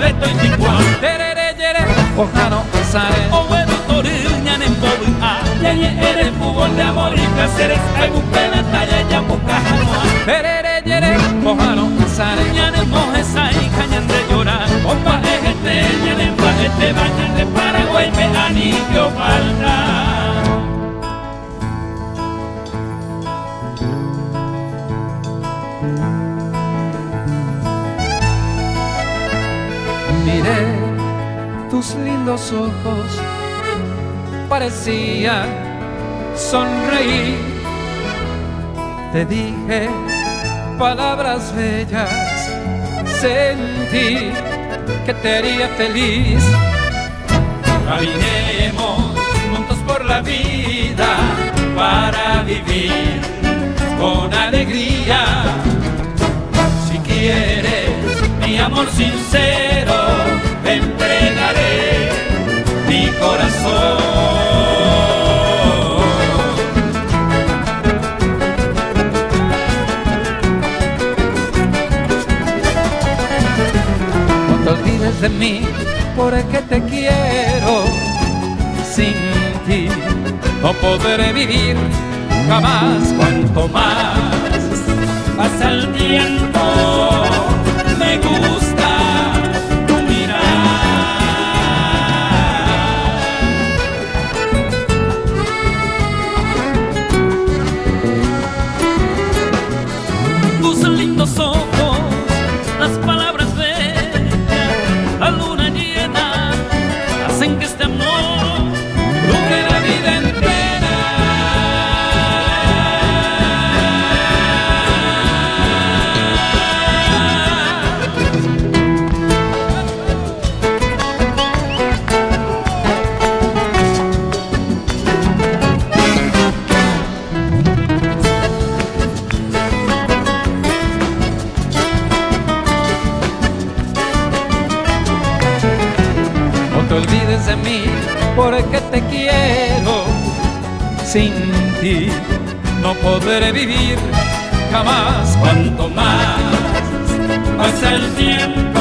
Loreto y Tijuana. Terere yere ojano sare O huevo toruñan en Bogotá. Yaye eres fútbol de amor y placeres. Hay buquena talla ya bucajanoa. Terere yere ojano sare Ñan en Mojesa y cañan de llorar. Compa ejete, ñan en Bajete, bañan de Paraguay, me anillo falta. miré tus lindos ojos, parecían sonreír. Te dije palabras bellas, sentí que te haría feliz. Caminemos juntos por la vida para vivir con alegría. Si quieres mi amor sincero, te entregaré mi corazón. No te olvides de mí, porque te quiero. Sin ti no podré vivir jamás. Cuanto más pasa el tiempo, me gusta tu mirar. Tus lindos ojos, las palabras bellas, la luna llena, hacen que este amor dure la vida entera. No te olvides de mí, porque te quiero. Sin ti no podré vivir jamás. Cuanto más pasa el tiempo,